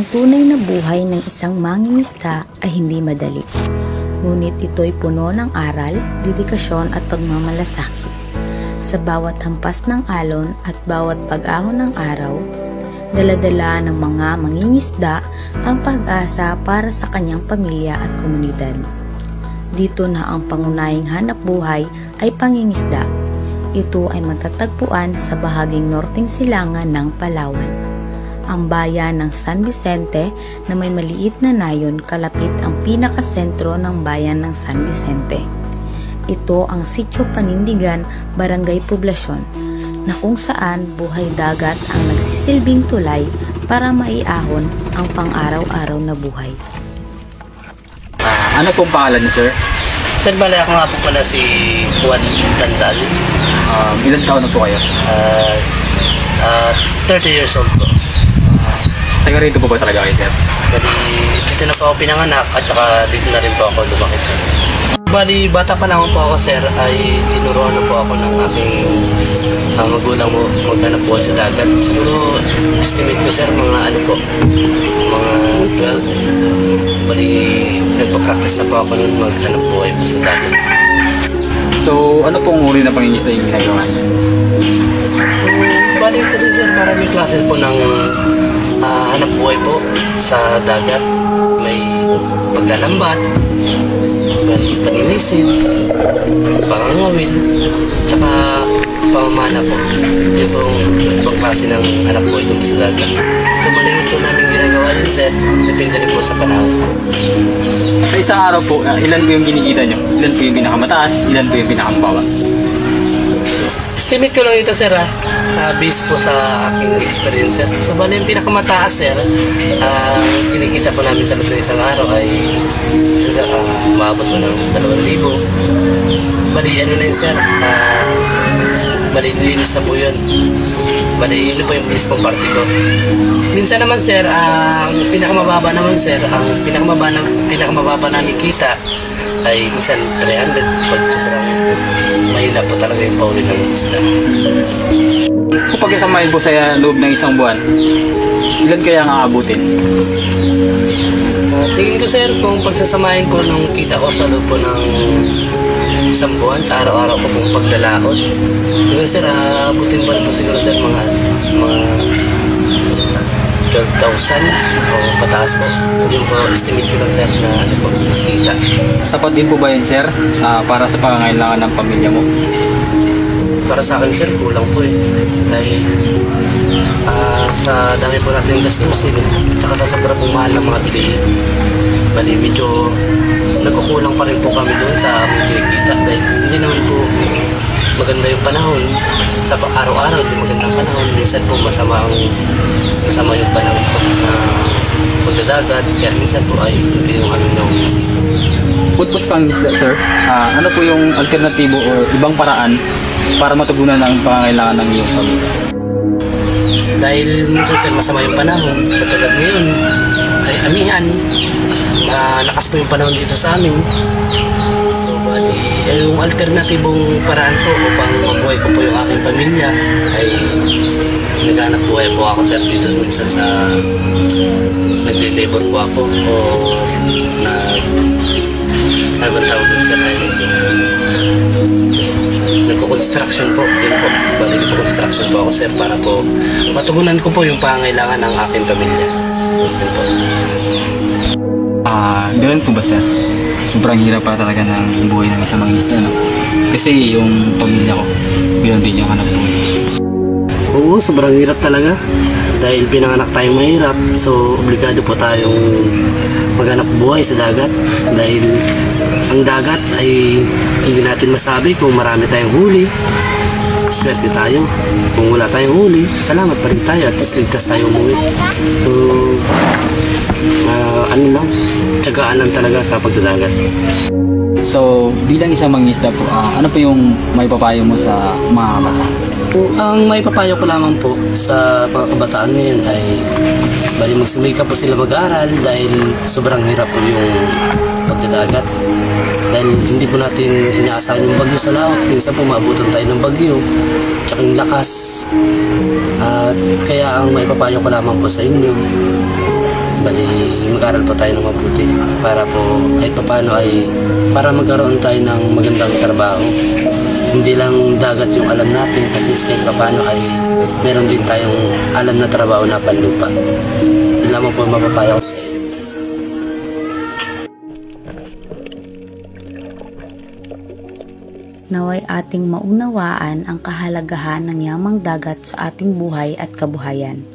Ang tunay na buhay ng isang mangingisda ay hindi madali. Ngunit ito'y puno ng aral, dedikasyon at pagmamalasakit. Sa bawat hampas ng alon at bawat pag-ahon ng araw, dala-dala ng mga mangingisda ang pag-asa para sa kanyang pamilya at komunidad. Dito na ang pangunahing hanap buhay ay pangingisda. Ito ay matatagpuan sa bahaging norteng silangan ng Palawan. Ang bayan ng San Vicente na may maliit na nayon kalapit ang pinakasentro ng bayan ng San Vicente. Ito ang Sitio Panindigan, Barangay Poblasyon, na kung saan buhay dagat ang nagsisilbing tulay para maiahon ang pang-araw-araw na buhay. Ano pong pangalan niyo, sir? Sir, bale ako nga po pala si Juan Tandal. Ilan taon na po kayo? 30 years old po. Taga rito po ba talaga kayo, sir? Bali, dito na po ako pinanganak at saka dito na rin po ako lumaki, sir. Bali, bata pa lang po ako, sir, ay tinuruan na po ako ng aming magulang mo maghanap buhay sa dagat. Siguro, estimate ko, sir, mga ano po, mga 12. Bali, nagpa-practice na po ako nun maghanap buhay po sa dagat. So, ano pong uri na pangingisda yung ginagawa niyo? Bali, kasi, sir, maraming klase po ng hanap buhay po sa dagat. May pagkalambat, may paninisid, pangangawin, tsaka pamamana po. Yun pong ibang klase ng hanap buhay doon sa dagat. So malimit po namin ginagawa yun, sir. Depende rin po sa panahon. Sa isang araw po, ilan po yung kinikita nyo? Ilan po yung pinakamataas? Ilan po yung pinakamababa? Estimate ko lang ito, sir, based po sa aking experience, sir. So, bali yung pinakamataas, sir, kinikita po namin sa loob ng isang araw ay maabot po ng 2,000. Bali, ano na yun, sir, bali, nilinis na po yun. Bali, yun po yung mismong party ko. Minsan naman, sir, ang pinakamababa naman, sir, ang pinakamababa namin kita ay minsan 300 pag sobrang mahina po talaga yung pauli ng isda. Kapag kasamahin po sa loob ng isang buwan, ilan kaya ang aabutin? Tingin ko, sir, kung pagsasamahin po ng kita ko sa loob po ng isang buwan, sa araw-araw ko pong paglalakot, siguro, sir, aabutin pa rin po siguro, sir, mga 12,000 o pataas po. Yung po estimate ko lang, sir, na ano po, nakita. Sapat din po ba yun, sir, para sa pangangailangan ng pamilya mo? Para sa akin, sir, kulang po eh. Dahil sa dami po natin gastusin, tsaka sa sobra pong mahal ng mga bilihin. Bali, medyo nagkukulang pa rin po kami doon sa aming kinikita. Dahil hindi naman po maganda yung panahon. Sa araw-araw, hindi magandang panahon. Minsan po masama yung panahon pagdadagat. Kaya minsan po ay hindi yung aming nakikita. Food po sa pangingisda, sir, ano po yung alternatibo o ibang paraan para matugunan ang pangangailangan ng iyong pamilya? Dahil minsan, sir, masama yung panahon. Katulad ngayon ay amihan. Lakas po yung panahon dito sa amin. So, bali, yung alternatibong paraan po upang mabuhay ko po yung aking pamilya ay naghanap buhay po ako, sir, dito minsan sa nagle-labor po ako o ano ba tawag doon, sir, ay nagko-construction po. Yun po, bali nagko-construction po ako, sir, para po matugunan ko po yung pangangailangan ng aking pamilya. Yun po. Ganun po ba, sir? Sobrang hirap pa talaga ng buhay ng isang mangingisda, no? Kasi yung pamilya ko, ganoon din yung hanap buhay. Oo, sobrang hirap talaga. Dahil pinanganak tayong mahirap, so obligado po tayong maghanap buhay sa dagat. Dahil ang dagat ay hindi natin masabi kung marami tayong huli. Swerte tayo. Kung wala tayong huli, salamat pa rin tayo. At least ligtas tayo umuwi. So, ano lang, tiyagaan lang talaga sa pagdadagat. So, bilang isang mangingisda po, ano po yung may papayo mo sa mga bata? Ang may papayo ko lamang po sa mga kabataan ngayon ay bali magsumika po sila mag-aral dahil sobrang hirap po yung pagdadagat. Dahil hindi po natin inaasahan yung bagyo sa laot. Minsan po maabutan tayo ng bagyo, tsaka yung lakas. At kaya ang may papayo ko lamang po sa inyo, Bali, mag-aral po tayo ng mabuti para po kahit paano ay para magkaroon tayo ng magandang trabaho. Hindi lang dagat yung alam natin, at least kahit paano ay meron din tayong alam na trabaho na panlupa. Yun lamang po mapapaya ko sa iyo. Naway ating maunawaan ang kahalagahan ng yamang dagat sa ating buhay at kabuhayan.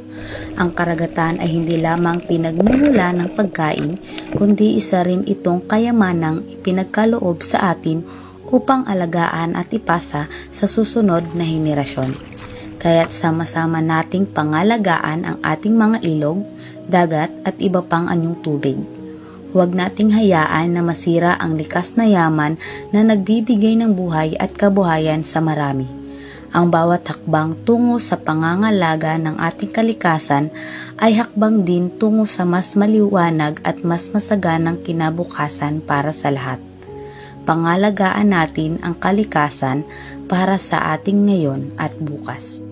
Ang karagatan ay hindi lamang pinagmumula ng pagkain, kundi isa rin itong kayamanang ipinagkaloob sa atin upang alagaan at ipasa sa susunod na henerasyon. Kaya't sama-sama nating pangalagaan ang ating mga ilog, dagat at iba pang anyong tubig. Huwag nating hayaan na masira ang likas na yaman na nagbibigay ng buhay at kabuhayan sa marami. Ang bawat hakbang tungo sa pangangalaga ng ating kalikasan ay hakbang din tungo sa mas maliwanag at mas masaganang kinabukasan para sa lahat. Pangalagaan natin ang kalikasan para sa ating ngayon at bukas.